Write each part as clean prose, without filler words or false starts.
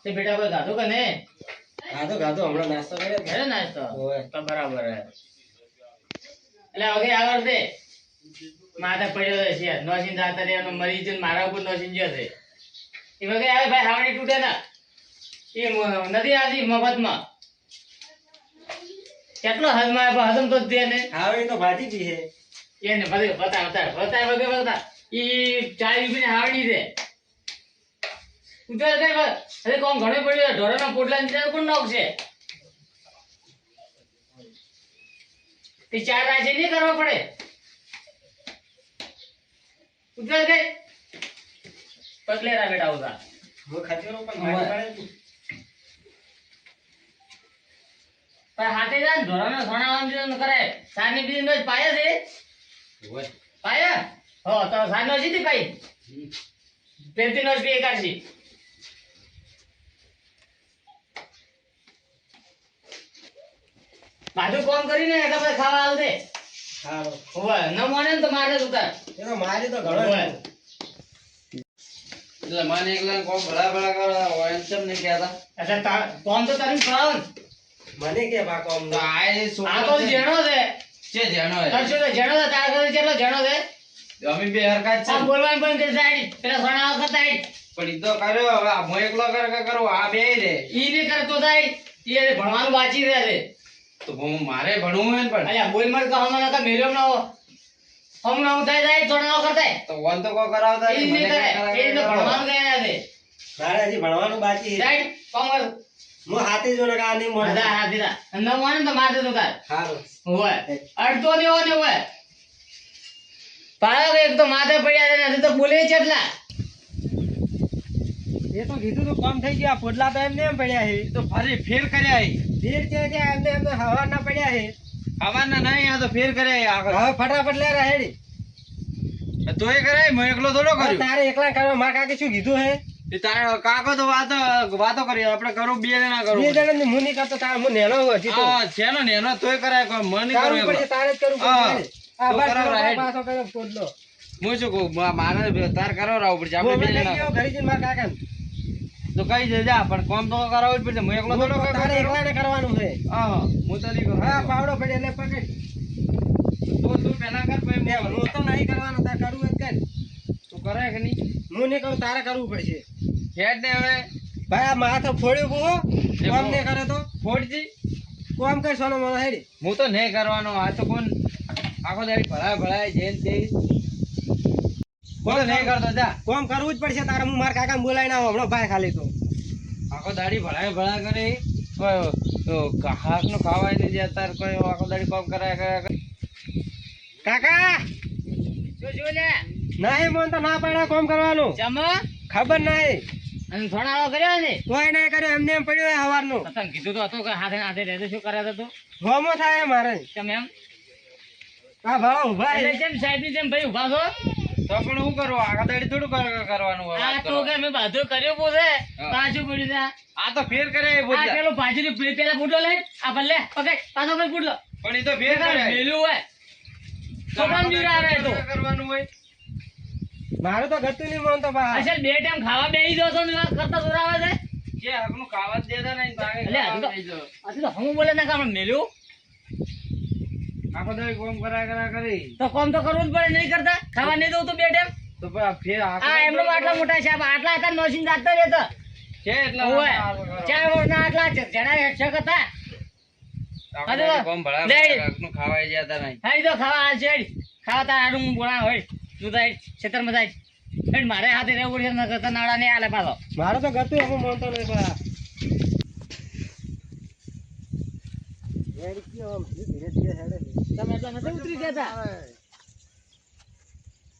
તે બેટા કોઈ ગાધું કે નહીં? ગાધો હમણાં નાસ્તો કર્યો ઘરે નાસ્તો ઓય તો બરાબર હે. એટલે હવે આગળ દે માથે પડ્યો છે નોસીન જાતા રે એનો મરી જઈને મારા ઉપર નોસીન ગયો છે એ વગર આવે ભાઈ હાવડી તૂટે ના એ નથી આજી મફતમાં કેટલો હદમાં હદમ તો દે ને હાવડી તો ભાજી જી હે એને બધે બતા વગર બતા ઈ 4 રૂપિયાની હાવડી છે ઉતર દે અરે કોમ ઘણો પડ્યો ઢોરાના પોટલા નીચે કોણ નોકશે તે 4 રાજે નહીં કરવા પડે ઉતર દે પગલેરા બેટા ઉતા હું ખાતીરો પણ ભાજી પડે પણ હાથે જાન ઢોરાના સોનાવાનું કરે સાની બીજી નો પાયા છે ઓય પાયા હો તો સાનો જીતી પાઈ પેલતી નો બે કાઢી બાજુ કોમ કરીને એટલે પછી ખાવા આવ દે હારો હોવે ન મોને ને તો મારે જ ઉતાર એનો મારી તો ઘણો ઓય. એટલે મને એકલા કોમ ભલા કરો હોય એમ કેમ નહીં કહેતા એટલે કોમ તો તારી કરાવ ને મને કે બા કોમ તો આ એ આ છોકરો તો છે. જેણો છે છે જેનો એ. કરશો તો જેણો છે તાર કરે કેટલો જેણો છે અમે બે હરખા જ છે આ બોલવાનું પણ તે સાઈડ પેલા સોના કરતા સાઈડ પણ ઈ તો કર્યો હવે આ હું એકલો કરો આ બે રે ઈ ને કરતો સાઈડ એ ભણવાનું વાંચી રહ્યા છે તો હું મારે ભણવું હોય ને પણ અલ્યા બોલ મત કહો મને કે મેલો ન હમણાં હું થાય જાય સોના કરતા તો વન તો કો કરાવતા ઈ નહીં, ને મને કરે કઈ એ તો કરાવતા ભણવાનું ગયા છે મારે હજી ભણવાનું બાકી છે સાઈડ કોમર હું હાથે જો લગા નહીં મળે મજા હા દીધા ન મોને તો માર દે તાર હારો હોય અડધો દેવો ને હોય પાડો એક તો માથે પડ્યા છે ને તો બોલે કેટલા એ તો કીધું તો કામ થઈ ગયા પોટલા તો એમને એમ પડ્યા છે તો ફરી ફેર કર્યા ઈ. ફેર કે એમને એમને હવા ના પડ્યા છે આવવાના નહીં આ તો ફેર કર્યા આગળ હવે ફટાફટ લે હેડી તોય કરાય હું એકલો થોડો હવે કર્યું તારે એકલા કરવા માર કાકે શું કીધું હે એ તારે કાકો તો વાતો કરી આપણે કરું બે જણા કરું બે જણા હું નહીં કરતો તારે હું નેનો છું હજી તો હા છે ને એનો તોય કરાય કોઈ મન નહીં કરવું કરું પડશે એકલો. તારે જ કરવું હા. પડશે આ તો બસ કરાવ પેલો રાઈટ. પાછો કર્યો પોટલો હું શું કહું મારે તાર કરાવડાવવું પડશે હું આપણે બે હમણાં જણા લઈ ગયો ઘરે જઈને મારા કાકાને. તો કઈ દે જા પણ કામ તો કરાવવું જ પડશે હું એકલો થોડો કરું. તારે એકલાને કરવાનું છે હા હું તો નહીં કરું હા પાવડો પડે એટલે પકડ તું પહેલા કર પછી બે હું તો નહીં કરવાનું તારે કરવું જ કર તું કરે કે નહીં હું નહીં કરું તારે કરવું પડશે હેડ ને હવે ભાઈ આ માથે ફોડ્યું બહુ કોમ નહીં કરે તો ફોડજી કોમ કરવાનો મને હેડી હું તો નહીં કરવાનો આ તો કોણ આખો દાડી ભળાય જેન તે કોણ નહીં કરતો જા કોમ કરવું જ પડશે તારે હું મારા કાકાને બોલાવીને આવું હમણાં ભાઈ ખાલી તો આખો દાડી ભળાય કરે હાક નું ખાવાય નહીં જાય તાર કોઈ આખો દાડી કામ કરાય કાકા શું શું લે નહીં મન તો ના પાડે કોમ કરવાનું જમ ખબર નહીં અને સોનાળો કર્યો ને કોઈ નહીં કર્યો એમને એમ પડ્યું હોય હવારનું તને કીધું તો હતું કે હાથે હાથે રહેતો શું કરે તો તું હોમો થાય મારે તમે એમ આ ભાડો ઉભા એટલે જેમ સાહેબ ની જેમ ભાઈ ઉભા છો તો પણ હું કરું આખા દાડી થોડું કરવાનું હોય આ વાત તો કે કરવાની. મેં બધું કર્યું પૂછે હા. પાછું પડ્યું છે આ તો ફેર કરે એ આ બોલ્યા. પેલો પાછું પેલા ફૂટો લે આ ભલે પકડ પાછો કઈ ફૂટલો પણ એ તો ફેર કરે મેલું હોય છોકરાને બીવડા આવે તો કરવાનું હોય મારું તો ગતું નહીં મન તો બા અસલ બે ટાઈમ ખાવા બેહી જાવ છો ને વાત કરતા જોરાવે છે જે હકનું ખાવા જ દેતા નહીં તો આગળ એટલે ખાવા હજુ થઈ જાઓ. તો હું બોલે ના કામ મેલું આખો દાડી કામ કરા કરી તો કોમ તો કરવું જ પડે નહીં કરતા ખાવા નહીં દઉં તો બે ટાઈમ તો પછી આ ફેર આખો આ દાડી એમનો આટલા મોટા છે આટલા હતા નોસીન જાતો રહેતો છે એટલા ઓય આખો કરો. 4 વર્ષના આટલા જણા હેઠક હતા આખો દાડી કામ ભળા લે. હકનું ખાવાય જતા નહીં હા તો ખાવા આ છે ખાવા તાર આડું હું બોલા હોય તું થાય ખેતરમાં જાય હેડ મારે હાથે રહેવું પડશે ન કરતા નાળા નહીં આલે પાછો મારું તો ગતું હું મનતો નહીં બા ધીરે ધીરે હેડે છે. તમે એટલા નથી ઉતરી ગયા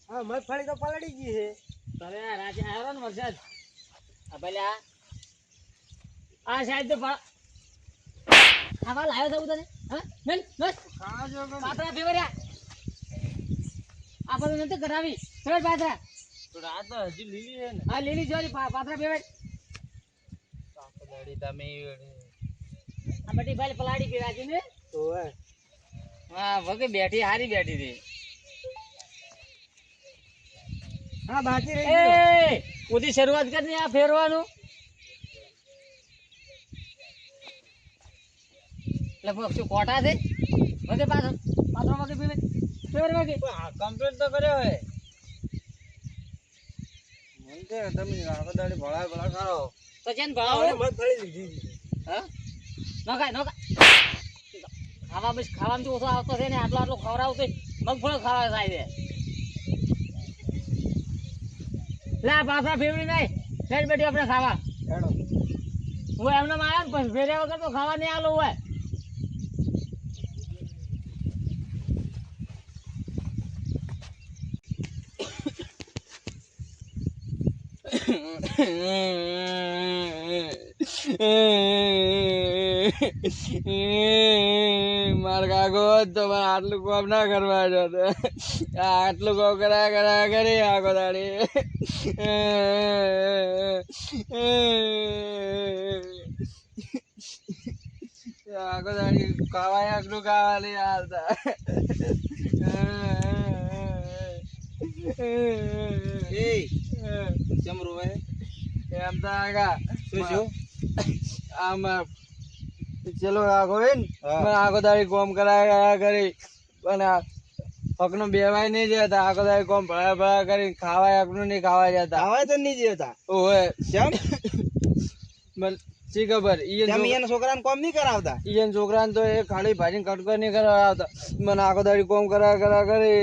હા મગફળી તો પલળી ગઈ છે તમે આ રાતે આવ્યો ને વરસાદ આ પેલા આ સાહેબ તો ખાવા લાવ્યો છે તને હા મેલ બસ પાત્રા ફેવર્યા આ બધું નથી કરાવી ફેવર પાત્રા તો રાત તો હજી લીલી છે ને હા લીલી જોરી પાત્રા ફેવર આખો દાડી તમે આ બધી ભાઈ પલાડી પી રાખી ને તો હે હા વગે બેઠી હારી બેઠી હતી હા બાકી રહી ગયો એ ઓથી શરૂઆત કરી આ ફેરવાનું એટલે શું કોટા છે વગે પાછો પાછો વગે પીવે ફેવર વગે કમ્પ્લીટ તો કર્યો હે મને કે તમે આખો દાડી ભળા કરો તો જેન ભણાવો મગફળી લીધી હા નખાય ખાવા બસ ખાવાનું તો ઓછો આવતો છે ને આટલો ખવડાવતો મગફળી ખાવા થાય છે લે પાછા ફેવરી નહીં ફેર બેટી આપણે ખાવા હેડો હું એમને આવ્યા ને પછી ફેર્યા વગર તો ખાવા નહીં આલો હોય માર કાકો તમારે આટલું કોમ ના કરવા જો આટલું કોમ કરા કરી આખો દાડી આખો દાડી ખાવાય આટલું ખાવા નહીં આવતા કેમ રોવે એમ તો આગા શું આમાં ચલો આખો હોય ને હા. પણ આખો દાડી કોમ કરાયા કરી અને હકનું બેવાય નહીં જતા આખો દાડી કોમ ભળા કરી ખાવાય હકનું નહીં ખાવા જતા આવાય તો નહીં જેતા ઓય કેમ મને શી ખબર કેમ એના છોકરાને કોમ નહીં કરાવતા ઈયન છોકરાને તો એ ખાલી ભાજીને કટકો નહીં કરાવતા મને આખો દાડી કોમ કરા કરી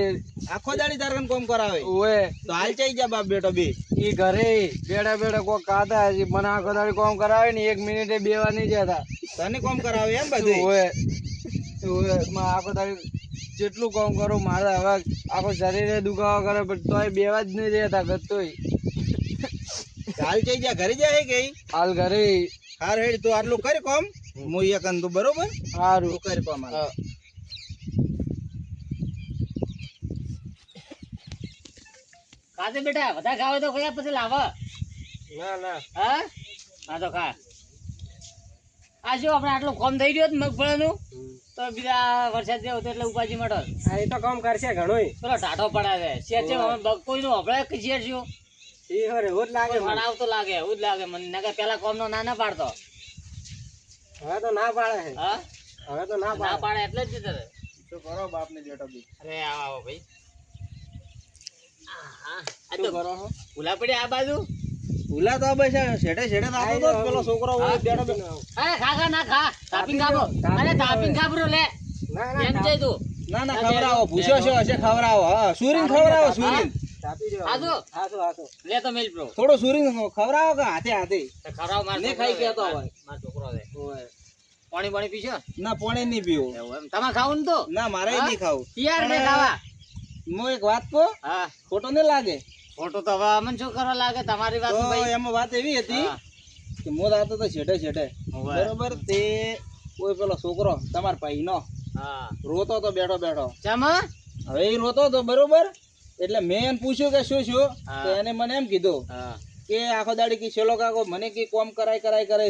આખો દાડી તારકન કોમ કરાવે ઓય તો હાલ ચાઈ જા બાપ બેટો બે ઈ ઘરે બેડા કોઈ ખાતા હજી મને આખો દાડી કોમ કરાવે ને 1 મિનિટે બેવા નહીં જતા તને કોમ કરાવે એમ બધું ઓય આખો દાડી જેટલું કામ કરું મારે હવે આખો શરીરે દુખાવા કરે પણ તોય બેવા જ નહીં રહેતા ગતોય હાલ ચાઈ જા ઘરે જાય કે હાલ ઘરે હાર હેડ તો આટલું કરી કોમ હું એકન તો બરોબર સારું તું કરી કોમ હાલ. ખાતે બેટા વધારે ખાવે તો કયા પછી લાવ ના ના હા હા તો ખા આ શું આપણે આટલું કોમ થઈ ગયો મગફળીનું તો બીજા વરસાદ જેવો હતો એટલે ઉપાજી મટો હા એ તો કામ કરશે ઘણોય પેલો ટાઢો પડાવે શેર છે કોઈનું હભળે કે શેર છું એ હરે હોત લાગે મને. ભણાવ તો લાગે એવું જ લાગે મને નકર પેલા કોમ નો ના પાડતો હવે તો ના પાડે છે હા હવે તો ના ના પાડે પાડે એટલે જ જીતે શું કરો બાપ ને બેટો બી અરે આવો આવો ભાઈ આ શું તો કરો છો ભૂલા પડી આ બાજુ ભૂલા તો બસ છેડે છેડે થતો તો જ પેલો છોકરો હોય બેટો બે અરે ખા ના ખા તાપીન ખાબો અરે તાપીન ખાબરો લે ના એમ છે તું ના ના ખવડાવો પૂછ્યો છે હશે ખવડાવો હા સુરીન ખવડાવો સુરીન આજો હાસો હાસો લે તો મિલ પ્રો થોડો સુરીન ખવડાવો કે હાથે હાથે ખરાવ માર ને ખાઈ ગયા તો હવે. માર છોકરો છે ઓય પાણી પાણી પીશો ના પોણે નહીં પીવું એવું એમ તમારે ખાવું ને તો ના મારે હા? નહીં ખાવું યાર ને પણ ખાવા હું એક વાત કહું હા ખોટો ન લાગે ખોટું તો હવે અમને શું કરવા લાગે તમારી વાત તો ભાઈ એમાં વાત એવી હતી હા. કે મોદ આવતો તો છેટે છેટે હોવે. બરોબર તે કોઈ પેલો છોકરો તમાર ભાઈ નો હા રોતો તો બેઠો બેઠો ચમા હવે એ રોતો તો બરોબર એટલે મેં એને પૂછ્યું કે શું શું હા. તો એને મને એમ કીધું હા કે આખો દાડી કે છેલ્લો કાકો મને કે કોમ કરાય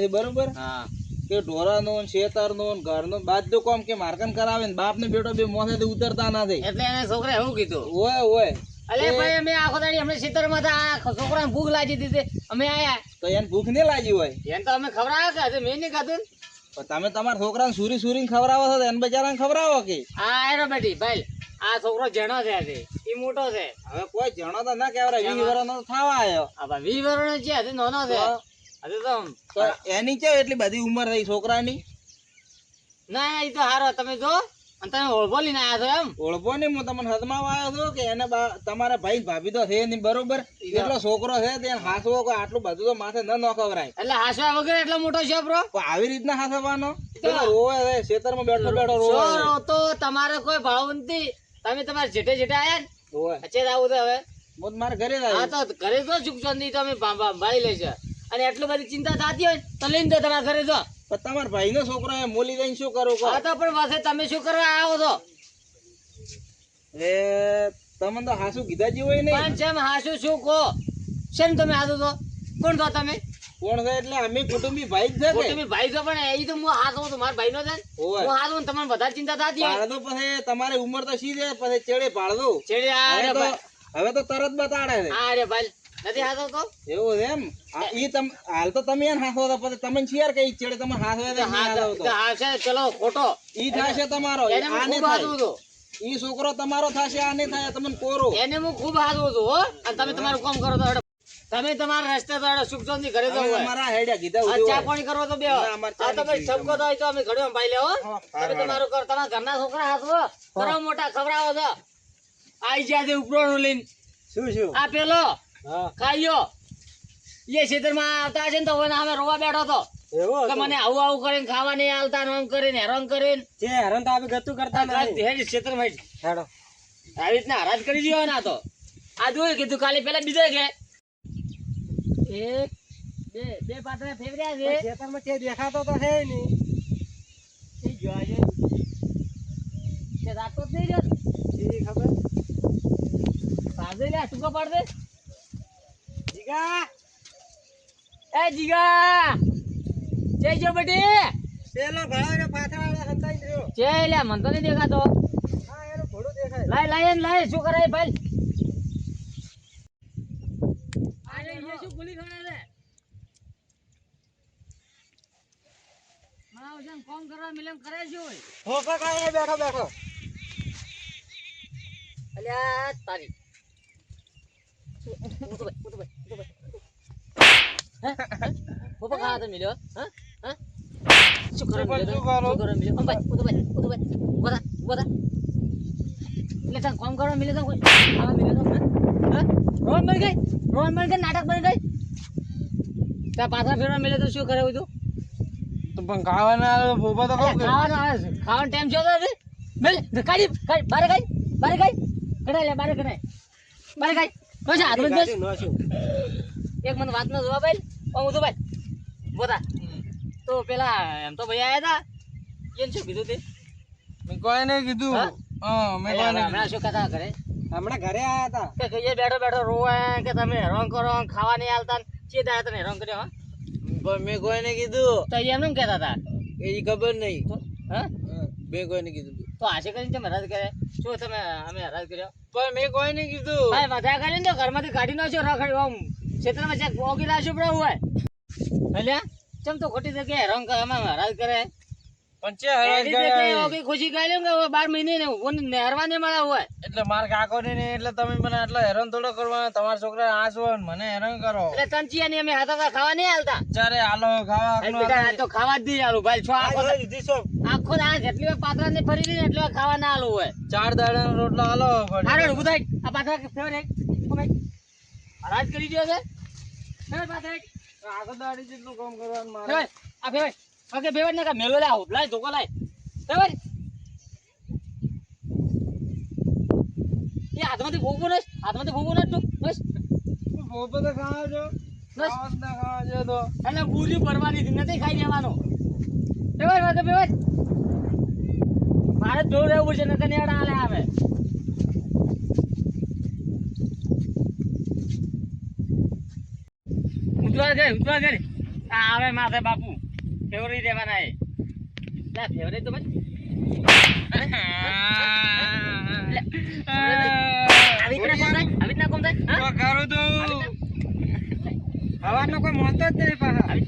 છે બરોબર હા કે ઢોરાનું ને શેતરનું ને ઘરનું બધું કોમ કે મારકન કરાવે ને બાપ ને બેટો બે મોથેથી ઉતરતા નથી એટલે એને છોકરા એવું કીધું ઓય ઓય અલે ભાઈ અમે આખો દાડી અમને ખેતરમાં હતા આ છોકરાને ભૂખ લાગી દીધી અમે આયા તો એને ભૂખ નહીં લાગી હોય એને તો અમે ખવડાવ્યા કે હજુ મેં નહીં ખાધું ને. પણ તમે તમારા છોકરાને સુરીને ખવડાવો છો તો એને બચારાને ખવડાવો કે આ આયરો બેટી ભાઈ આ છોકરો જેનો છે આજે એ મોટો છે હવે કોઈ જણો તો ના કહેવાય 20 વર્ષનો તો થવા આવ્યો આ ભાઈ 20 વર્ષનો છે હજુ નાનો છે હજુ તો તો એની છે એટલી બધી ઉંમર થઈ છોકરાની ના એ તો હારો તમે જો અને તમે ઓળભો લઈને આયા છો એમ ઓળખો ને હું તમને હદમાં આવ્યો છું કે એને તમારા ભાઈ ભાભી તો છે નહીં બરોબર એટલો છોકરો છે તેને હાસવો કોઈ આટલું બધું તો માથે ન ખવરાય એટલે હાસવા વગર એટલો મોટો છે બ્રો પણ આવી રીતના હાસવાનો પેલો રોવે છે ખેતરમાં બેઠો રોવે છે. તો તમારે કોઈ ભાવ નથી તમે તમારે જેઠે જેઠે આયા ને રોવે અચેત આવું તો હવે હું તો મારા ઘરે જ હા આવ્યો તો ઘરે જો સુખ શાંતિ તમે ભાળી લેશે અને એટલું બધી ચિંતા થતી હોય તો લઈને દો તમારા ઘરે જો પણ તમારા ભાઈનો છોકરો એ મોલી જઈને શું કરું કહો હા તો પણ પાસે તમે શું કરવા આવો છો એ તમને તો હાસુ કીધા જેવું હોય નહીં પણ જેમ હાસુ શું કહો શેમ તમે હાસુ છો કોણ છો તમે કોણ છે એટલે અમે કુટુંબી ભાઈ જ છે કે તમે ભાઈ છો પણ એ તો હું હાથ હોઉં મારા ભાઈ નો છે ને. ઓય. હું હાથ હોઉં ને તમને વધારે ચિંતા થતી હોય પાડદો પછી તમારી ઉંમર તો સી છે પછી ચેડે પાડદો છેડે આ હવે રે તો ભાઈ હવે તો તરત બતાડે છે આ રે ભાઈ નથી હાથો તો એવું છે એમ ઈ તમ હાલ તો તમે એને હાથો તો પછી તમને શેર કઈ ચેડે તમે હાથો તો હા છે ચલો ખોટો ઈ થાશે તમારો એને હું આને ખૂબ હાથું થાય હતો ઈ છોકરો તમારો થાશે આને થાય તમને કોરો એને હું ખૂબ હાથું હતું હો અને તમે તમારું કામ કરો તો હેડો. તમે તમારા રસ્તે તો હેડો, સુખ શાંતિ ઘરે તો હોય અમારા હેડ્યા કીધા આ ઉજો ચા પાણી કરવા તો બે ના, અમારે ચા આ તમે નહીં સબકો તો હોય તો અમે ઘડીમાં પાઈ લેવો તમે તમારું કરો તમારા ઘરના છોકરા હાથવો કરો મોટા ખવડાવો તો આઈ જ્યાં ઉપરોનું લઈને શું શું આ પેલો હા ખાઈયો એ ખેતરમાં આવતા છે ને તો હવે અમે રોવા બેઠો તો એવો કે મને આવું આવું કરીને ખાવા નહીં આલતા ને આમ કરીને હેરાન કરીને જે હેરાન તો આપણે ગતું કરતા નથી હેડ ખેતરમાં હેડ. હેડો આવી રીતના હરાજ કરી દીધો ને આ તો આ જોયું કીધું કાલે પેલા બીજો કે એક બે બે પાત્રા ફેવર્યા છે ખેતરમાં તે દેખાતો તો છે નહીં એ જોવા છે તે રાતો જ નહીં રહ્યો એ ખબર સાજે લે ટૂંકો પાડ દે જીગા એ જીગા જય જો બેટી પેલો ભાડો પાથરાવાળો હંતાઈ રહ્યો જય લે મન તો નહીં દેખાતો હા એનું ઘોડું દેખાય લાય લાય એને લાય શું કરે ભાઈ અરે એ શું ગોલી ખવડાવે છે મારા વજન કોમ કરવા મિલન કરે છે ઓય હોકા ખાઈને બેઠો બેઠો અલ્યા તારી પોપા ખાવા તો મિલ્યો હા હા શું કરો મિલ્યો શું કરો? શું કરો મિલ્યો ભાઈ ઉતો ભાઈ બોલા બોલા એટલે તને કોમ કરવા મિલ્યો તો કોઈ ખાવા મિલ્યો તો હા રોન મળી ગઈ નાટક બની ગઈ ત્યાં પાછા ફેરવા મિલ્યો તો શું કરે તું તો પણ ખાવાના ભોપા તો કહું કે ખાવાનો આવે છે ખાવાનો ટાઈમ જોતો નથી મિલ કાઢી બારે ગઈ કઢાઈ લે બારે કઢાઈ બારે ગઈ નો છે હાથમાં જ બસ. નો શું એક મને વાત નો જવાબ આલ હું તો ભાઈ બોતા તો પેલા એમ તો ભાઈ આયા હતા એને શું કીધું તે મેં કોઈ નહીં કીધું હા? હા મેં કોઈ નહીં હમણાં શું કહેતા ઘરે હમણાં ઘરે આયા હતા કે કહીએ બેઠો બેઠો રોવે કે તમે હેરાન કરો ખાવા નહીં આલતા ચે દાડે તને હેરાન કર્યો હા પણ મેં કોઈ નહીં કીધું તો એ એમને કહેતા હતા એ ખબર નહીં તો હા મેં કોઈ નહીં કીધું તો આશે કરીને તમે હરાજ કરે શું તમે અમે હરાજ કર્યો પણ મેં કોઈ નહીં કીધું ભાઈ બધા કરીને તો ઘરમાંથી કાઢી નાખ્યો રખડ્યો આમ ક્ષેત્રમાં જ્યાં ઓગી રાખ્યો પડે હોય ભલે ચમ તો ખોટી જગ્યાએ હેરાન કરે અમે હરાજ કરે પણ છે હરાજ એની કરે જગ્યાએ ઓગી ખુશી ખાઈ લે કે 12 મહિને ને કોને નેહરવા નહીં મળે હોય એટલે માર કાકો ને એટલે તમે મને આટલો હેરાન થોડો કરવાનો તમારા છોકરા આંસુ હોય ને મને હેરાન કરો એટલે તંચિયા ની અમે હાથા ખાવા નહીં હાલતા ચારે હાલો ખાવા એ બેટા આ તો ખાવા જ નહીં આલું ભાઈ છો આખો આ જેટલી વાર પાત્રા ને ફરી રહી ને એટલી વાર ખાવા ના આલું હોય 4 દાડાનો રોટલો હાલો હારે ઊભું થાય આ પાત્રા ફેવરેટ હરાજ કરી દ્યો છે ફેવરેટ પાત્રા આખો દાડી જેટલું કામ કરવાનું મારે ફેવરેટ આ ફેવરેટ ઓકે ફેવરેટ ને કા મેલો લે આવ લાય ધોકો લાય ફેવરેટ એ હાથમાંથી ભોગવું ને તું બસ ભોપો તો ખાવા છો બસ ખાવા છો તો એટલે પૂરી ભરવાની હતી નથી ખાઈ લેવાનો ફેવરેટ ફેવરેટ મારે જોર રહેવું પડશે નકર નેડા આલે આવે ઉતવા ગઈ આ આવે માથે બાપુ ફેવરેટ દેવાના એ લા ફેવરેટ તો બસ આવી રીતના કોમ થાય તો કરું તો હવાનો કોઈ મોતો જ નહીં પાછા આવી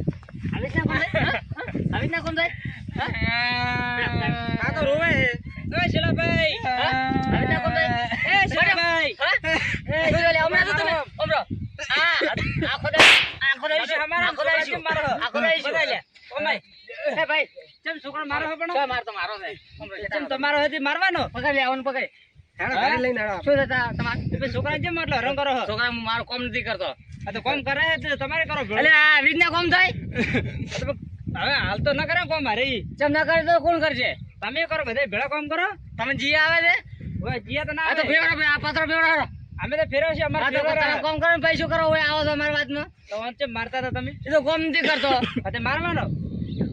રીતના કોમ થાય આ તો રોવે છે ઓય શેલાભાઈ આવી રીતના કોમ થાય એ શેલાભાઈ એ જોઈ લે હમણાં તો તમે ઓમરો આખો દે ઓમાય એ ભાઈ ચમ છોકરો મારો હે પણ મારો છે ચમ તમારો હતી મારવાનો પકડ લે આવન પકડ હાલો ઘરે લઈને આવો શું થતા તમાર છોકરા જેમ એટલો હેરાન કરો છોકરા હું મારું કામ નથી કરતો આ તો કોમ કરે તો તમારે કરો એટલે આ રીતના કામ થાય હવે હાલ તો ન કરે કોમ મારે ચમ ના કરે તો કોણ કરશે તમે કરો બધા ભેળા કામ કરો તમે જી આવે છે ઓય જીયા તો ના આ તો આવે ફેવડો આ પત્ર ફેવડો અમે તો ફેરવ છે આ અમારે તો તમે કામ કરો ને પૈસો કરો હોય આવો તો અમારી વાતમાં તો વચ્ચે મારતા હતા તમે એ તો કામ નથી કરતો તે મારવાનો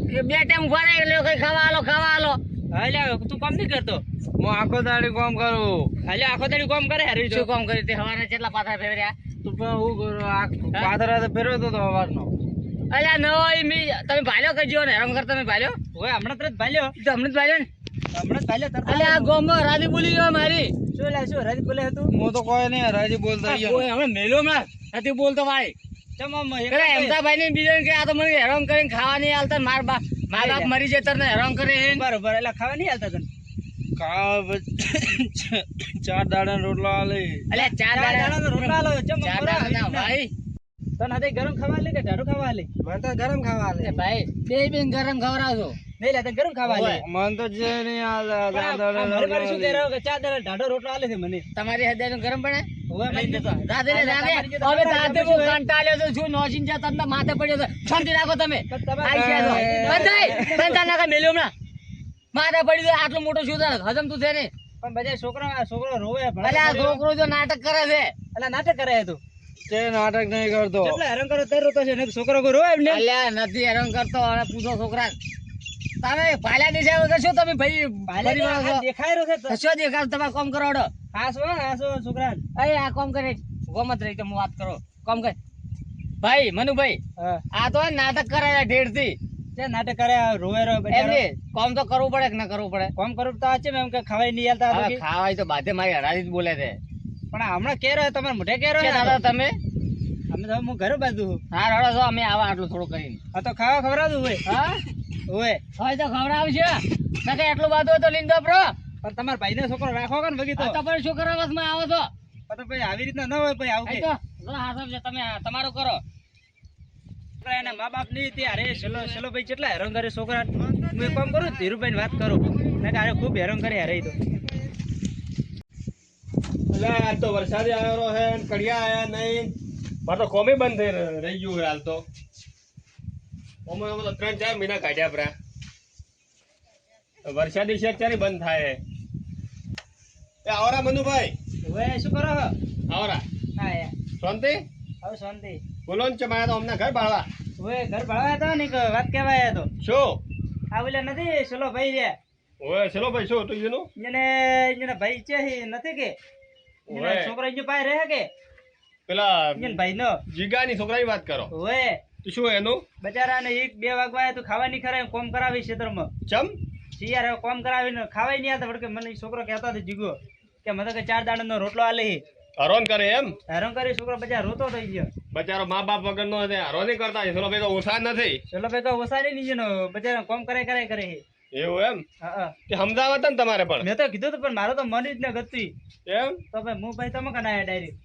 કે બે ટાઈમ ઉભા રહે એટલે કઈ ખાવા આલો હાલે તું કામ નહીં કરતો હું આખો દાડી કામ કરું હાલે આખો દાડી કામ કરે હારી શું કામ કર્યું તે હવાના કેટલા પાથરા ફેરવ્યા તું પણ હું કરું આ પાથરા તો ફેરવતો તો હવારનો અલ્યા ન હોય તમે ભાલ્યો કરજો ને હેરાન કર તમે ભાલ્યો ઓય હમણાં તરત ભાલ્યો તો હમણાં જ ભાલ્યો ને હમણાં જ ભાલ્યો તરત અલ્યા આ ગોમમાં હરાજી બોલી ગયો મારી શું લે શું હરાજી બોલે હતું હું તો કોઈ નહીં હરાજી બોલતો ઓય હમણાં મેલો હમણાં નથી બોલતો ભાઈ ચમ આમ પેલા હેમતાભાઈ ને બીજા કે આ તો મને હેરાન કરીને ખાવા નહીં આલતા ને મા બાપ મરી જતા ને હેરાન કરે છે. બરોબર એટલે ખાવા નહીં હાલતા તને ખાવા 4 દાડા રોટલો આલે અલ્યા 4 દાડા રોટલા આલો ચમ 4 દાડા ના ભાઈ તને હાથે ગરમ ખાવા આલે કે ઢાઢું ખાવા આલે મને તો ગરમ ખાવા આલે એ ભાઈ બે બેન ગરમ ખવડાવજો નહીં લે તને ગરમ ખાવા આલે ઓય. મન તો જે નહીં આલે 4 દાડા શું કહે રહ્યો કે 4 દાડા ઢાઢો રોટલો આલે છે મને તમારી હૃદય ગરમ પડે હવે લઈ મને જતો. રાધે ને રાધે. હવે રાધે બહુ કંટાળ્યો છું. શું નોશીન છે તમને માથે પડ્યો છે. શાંતિ રાખો તમે. આઈ ગયા છો. બંધાઈ. બંધા નાખા મેલ્યો હમણાં. માથે પડ્યું છે. આટલું મોટું શું થાય? હજમ તું છે ને. પણ બધા છોકરો રોવે અલે આ છોકરો જો નાટક કરે છે. એટલે નાટક કરે તું તે નાટક નહીં કરતો એટલે હેરાન કરે તે રોતો છે ને છોકરો કોઈ રોવે એમને અલ્યા નથી હેરાન કરતો. હવે પૂછો છોકરા તમે ભાલ્યા દેશા વગર શું તમે ભાઈ પરિવાર છો? દેખાય રહ્યો છે શું દેખાડ તમે કોમ કરાવડો. હાસો છોકરા અરે આ કોમ કરે ગોમત રહી તમે વાત કરો. કોમ કર ભાઈ મનુભાઈ હા આ તો નાટક કરે છે ઢેર થી. તે નાટક કરે રોવે એમને કોમ તો કરવું પડે કે ના કરવું પડે. કોમ કરું તો છે એમ કે ખવાય નહીં હાલતા હવે ખાવાય તો બાધે મારી હરાજી જ બોલે છે. પણ હમણાં કે રહ્યો તમારે મોઢે કે કે રહ્યો દાદા તમે અમે તો હું ઘરે બાજુ હા રડો છો અમે આવા આટલું થોડું કરીને. આ તો ખાવા ખવડાવતું હોય હા હોય હવે તો ખવડાવશે ના કે એટલું બધું હોય તો લીન દો બ્રો. પણ તમારા ભાઈ ને છોકરો રાખો કે ને વગી તો આ તો પણ શું કરવા બસમાં આવો છો? પણ તો ભાઈ આવી રીતના ન હોય ભાઈ આવું અહીં કે તો જો હાથ છે તમે તમારું કરો. છોકરા એના મા બાપ નહીં તે અરે ચલો ભાઈ કેટલા હેરાન કરે છોકરા હું એક કામ કરું ધીરુભાઈ ની વાત કરું ને કે અરે ખૂબ હેરાન કરે હારે તો આજ તો વરસાદ આવ્યો છે કડિયા આયા નહીં મારે તો કોમે બંધ થઈ રહી ગયું હાલ તો અમે તો 3-4 મહિના કાઢ્યા પરા વરસાદી શેક ચારી બંધ થાય એ આવરા મનુભાઈ હવે શું કરો હો આવરા હા યાર શાંતિ હવે શાંતિ બોલો ને ચમાયા તો અમને ઘર બાળવા હવે ઘર ભણાવ્યા હતા ને કે વાત કહેવાય તો શું આ બોલે નથી ચલો ભાઈ રે ઓય ચલો ભાઈ શું તું એનું એને ભાઈ છે નથી કે ઓય. છોકરો ઇજો પાસે રહે કે પેલા એને ભાઈ નો જીગાની છોકરાની વાત કરો હોય તું શું એનું બચારાને 1-2 વાગવા તો ખાવા નહીં ખરે કોમ કરાવી ક્ષેત્રમાં ચમ શિયાર હવે કોમ કરાવીને ખાવાય નહીં આવતા વળકે મને ઈ છોકરો કહેતો હતો જીગો કે મને તો કે 4 દાડાનો રોટલો આલે હી હરોન કરે એમ હેરાન કરી છોકરો બચારો રોતો થઈ ગયો બચારો મા બાપ વગર નો હરોન કરતા ચલો ભાઈ તો ઓછા નથી ચલો ભાઈ તો ઓસાડી નહીં નો બચારા કોમ કરે કરે હી એવું એમ હા તે સમજાવત ને તમારે પણ મેં તો કીધું હતું પણ મારો તો મન જ ન ગતું એમ તો ભાઈ હું ભાઈ તમે કનાયા ડાયરેક્ટ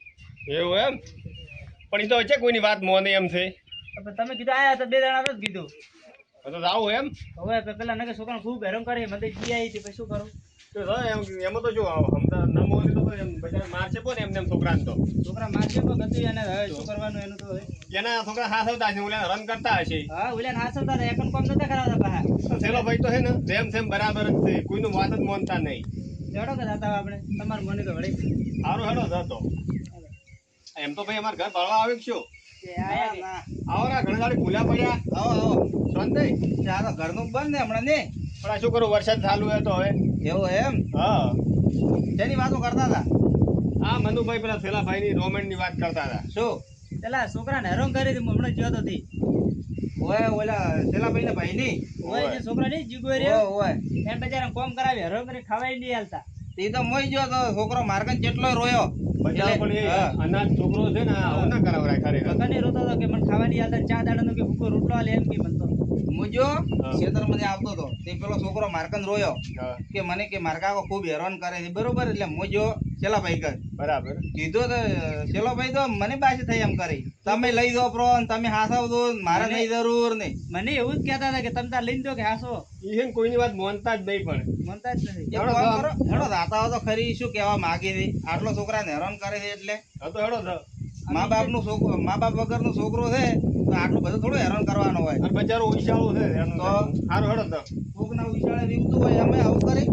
એવું એમ પણ એ તો છે કોઈની વાત મોને એમ છે તમે કીધું આયા તો 2 દાડા જ કીધું તો જાવું એમ હવે પેલા નકે છોકરાને ખૂબ હેરાન કરે મને જી આવી હતી પછી શું કરું તો એમાં તો જો સમજા ન મોને તો એમ બજાર મારશે પણ એમને એમ છોકરાને તો છોકરા મારશે પણ ગતું અને હવે શું કરવાનું એનું તો હવે એના છોકરા હાથવતા છે ઓલા રન કરતા હશે હા ઓલા હાસવતા હતા એકન કોમ નતા કરાવતા પાહા તો છેલ્લો ભાઈ તો છે ને જેમ બરાબર જ છે કોઈનું વાત જ માનતા નહીં લેડો કે જાતા આપણે તમાર મને તો વળી સારું હેડો જતો એમ તો ભાઈ અમારે ઘર ભરવા આવે કે શું કે આયા કે આવરા ઘણા દાડી ભૂલ્યા પડ્યા આવો શાંતિ આ તો ઘરનું બંધ ને હમણાં ને પણ આ શું કરું વરસાદ ચાલુ હોય તો હવે એવું એમ હા તેની વાતો કરતા હતા આ મનુભાઈ પેલા થેલાભાઈ ની રોમેન્ટ ની વાત કરતા હતા શું પેલા છોકરાને હેરાન કરી હતી હમણાં જોતો હતી ઓય ઓલા સેલાભાઈ ના ભાઈ ની ઓય જે છોકરા નહીં જીગો રહ્યો ઓય એને બચારા કોમ કરાવી હેરાન કરી ખાવાય નહીં હાલતા તે તો મોઈ ગયો તો છોકરો માર્ગન જેટલો રોયો બચારો પણ એ હા. અનાજ છોકરો છે ને આવું ના કરાવરાય ખરેખર કને રોતો હતો કે મને ખાવા નહીં હાલતા 4 દાડાનો કે ભૂકો રોટલો આલે એમ કે બનતો મુજો હા. ખેતર માંથી આવતો હતો તે પેલો છોકરો માર્કન રોયો હા, કે મને કે માર્કાકો ખૂબ હેરાન કરે છે બરોબર એટલે મુજો સેલાભાઈ કર બરાબર કીધું તો સેલાભાઈ તો મને બાસી થઈ એમ કરી તમે લઈ દો પ્રો ને તમે હાસવ દો મારે નહીં જરૂર નહીં મને એવું જ કહેતા હતા કે તમે તાર લઈને દો કે હાસો ઈ છે ને કોઈની વાત માનતા જ નહીં પણ મનતા જ નથી એક કામ કરો હેડો રાતા તો ખરી શું કહેવા માંગી હતી આટલો છોકરાને હેરાન કરે છે એટલે હા તો હેડો તો મા બાપનું છોકરો મા બાપ વગરનો છોકરો છે તો આટલું બધું થોડું હેરાન કરવાનો હોય અને બચારો ઉઈશાળો છે એનું તો? સારું હેડો તો કોકના ઉછાળે રીવતું હોય અમે આવું કરી